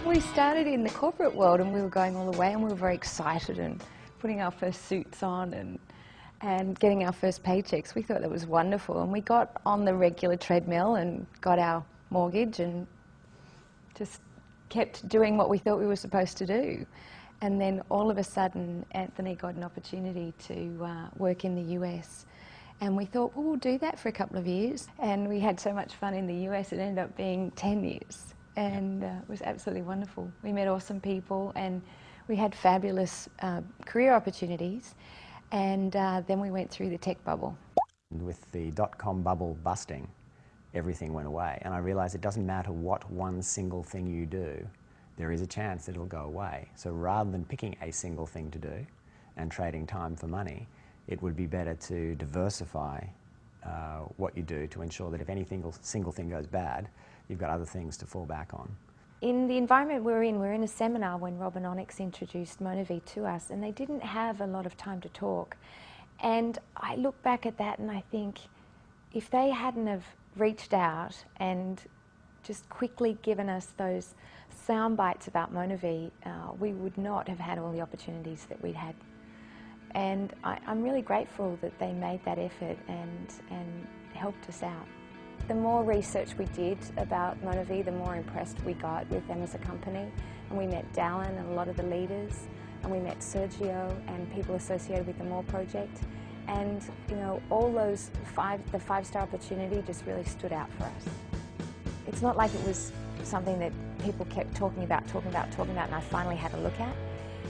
We started in the corporate world and we were going all the way and we were very excited and putting our first suits on and getting our first paychecks. We thought that was wonderful, and we got on the regular treadmill and got our mortgage and just kept doing what we thought we were supposed to do. And then all of a sudden Anthony got an opportunity to work in the US, and we thought, well, we'll do that for a couple of years. And we had so much fun in the US, it ended up being 10 years. And it was absolutely wonderful. We met awesome people and we had fabulous career opportunities. And then we went through the tech bubble. With the dot-com bubble busting, everything went away. And I realized it doesn't matter what one single thing you do, there is a chance that it'll go away. So rather than picking a single thing to do and trading time for money, it would be better to diversify what you do to ensure that if any single thing goes bad, you've got other things to fall back on. In the environment we're in a seminar when Robinonics introduced MonaVie to us, and they didn't have a lot of time to talk. And I look back at that and I think, if they hadn't have reached out and just quickly given us those sound bites about MonaVie, we would not have had all the opportunities that we'd had. And I'm really grateful that they made that effort and helped us out. The more research we did about MonaVie, the more impressed we got with them as a company. And we met Dallin and a lot of the leaders, and we met Sergio and people associated with the More project. And you know, all those the five-star opportunity just really stood out for us. It's not like it was something that people kept talking about, and I finally had a look at.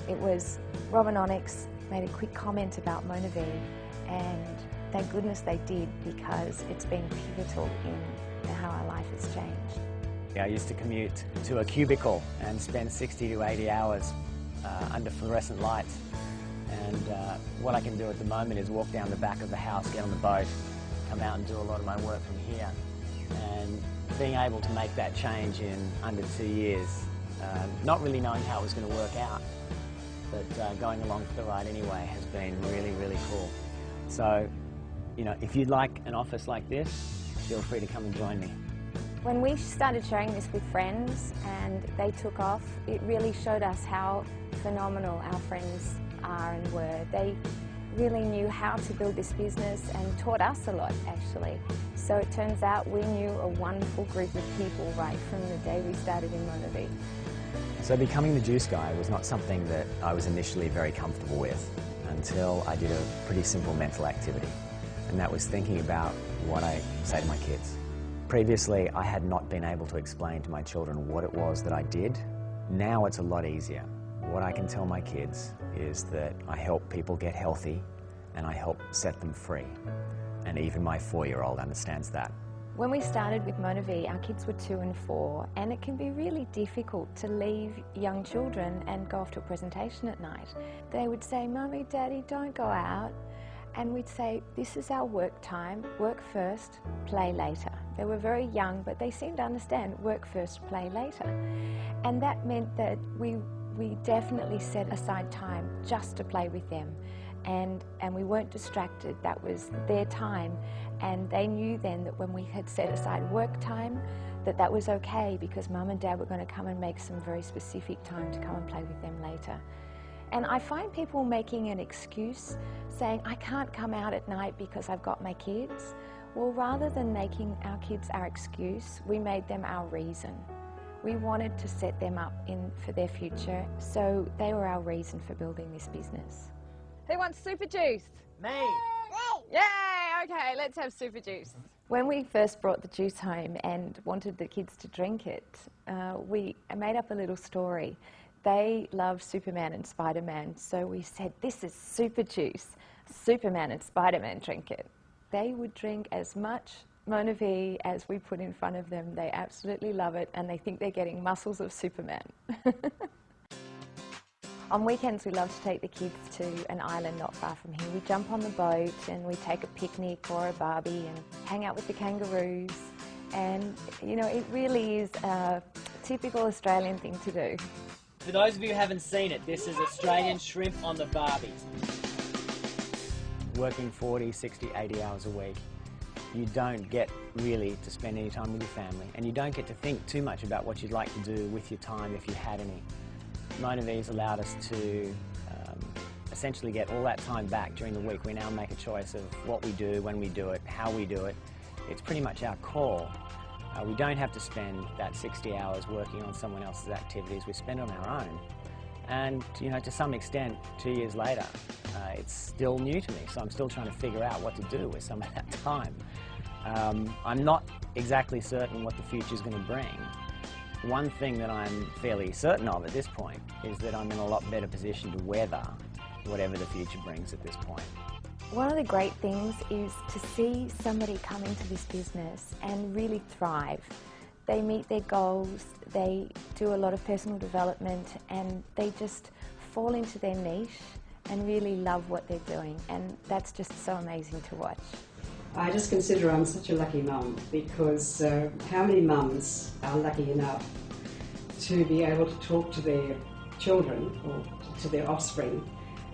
It was Robinonics made a quick comment about MonaVie, and thank goodness they did, because it's been pivotal in how our life has changed. I used to commute to a cubicle and spend 60 to 80 hours under fluorescent lights. And what I can do at the moment is walk down the back of the house, get on the boat, come out and do a lot of my work from here. And being able to make that change in under 2 years, not really knowing how it was going to work out, but going along for the ride anyway has been really, really cool. So, you know, if you'd like an office like this, feel free to come and join me. When we started sharing this with friends and they took off, it really showed us how phenomenal our friends are and were. They really knew how to build this business and taught us a lot, actually. So it turns out we knew a wonderful group of people right from the day we started in MonaVie. So becoming the juice guy was not something that I was initially very comfortable with until I did a pretty simple mental activity. And that was thinking about what I say to my kids. Previously, I had not been able to explain to my children what it was that I did. Now it's a lot easier. What I can tell my kids is that I help people get healthy and I help set them free. And even my 4-year-old understands that. When we started with MonaVie, our kids were 2 and 4, and it can be really difficult to leave young children and go off to a presentation at night. They would say, "Mummy, Daddy, don't go out." And we'd say, "This is our work time, work first, play later." They were very young, but they seemed to understand work first, play later. And that meant that we definitely set aside time just to play with them. And we weren't distracted. That was their time. And they knew then that when we had set aside work time, that was okay, because Mum and Dad were going to come and make some very specific time to come and play with them later. And I find people making an excuse, saying, "I can't come out at night because I've got my kids." Well, rather than making our kids our excuse, we made them our reason. We wanted to set them up for their future, so they were our reason for building this business. Who wants super juice? Me! Yay! Okay, let's have super juice. When we first brought the juice home and wanted the kids to drink it, we made up a little story. They love Superman and Spider-Man, so we said, "This is super juice. Superman and Spider-Man drink it." They would drink as much MonaVie as we put in front of them. They absolutely love it, and they think they're getting muscles of Superman. On weekends, we love to take the kids to an island not far from here. We jump on the boat and we take a picnic or a barbie and hang out with the kangaroos. And, you know, it really is a typical Australian thing to do. For those of you who haven't seen it, this is Australian shrimp on the barbie. Working 40, 60, 80 hours a week you don't get really to spend any time with your family, and you don't get to think too much about what you'd like to do with your time if you had any. MonaVie's allowed us to essentially get all that time back during the week. We now make a choice of what we do, when we do it, how we do it. It's pretty much our call. We don't have to spend that 60 hours working on someone else's activities. We spend on our own. And, you know, to some extent, 2 years later, it's still new to me, so I'm still trying to figure out what to do with some of that time. I'm not exactly certain what the future's going to bring. One thing that I'm fairly certain of at this point is that I'm in a lot better position to weather whatever the future brings at this point. One of the great things is to see somebody come into this business and really thrive. They meet their goals, they do a lot of personal development, and they just fall into their niche and really love what they're doing, and that's just so amazing to watch. I just consider I'm such a lucky mum, because how many mums are lucky enough to be able to talk to their children or to their offspring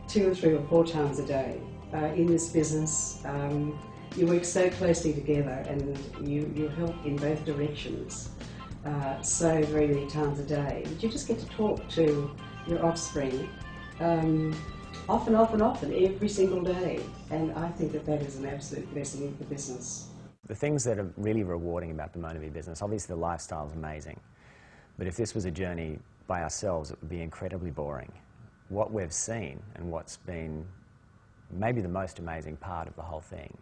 2 or 3 or 4 times a day. In this business, you work so closely together, and you help in both directions so very many times a day. But you just get to talk to your offspring often, every single day. And I think that that is an absolute blessing of the business. The things that are really rewarding about the MonaVie business, obviously the lifestyle is amazing, but if this was a journey by ourselves, it would be incredibly boring. What we've seen, and what's been maybe the most amazing part of the whole thing,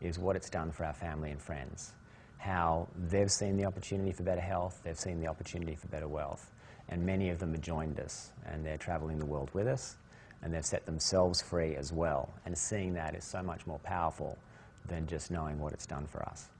is what it's done for our family and friends. How they've seen the opportunity for better health, they've seen the opportunity for better wealth, and many of them have joined us, and they're travelling the world with us, and they've set themselves free as well. And seeing that is so much more powerful than just knowing what it's done for us.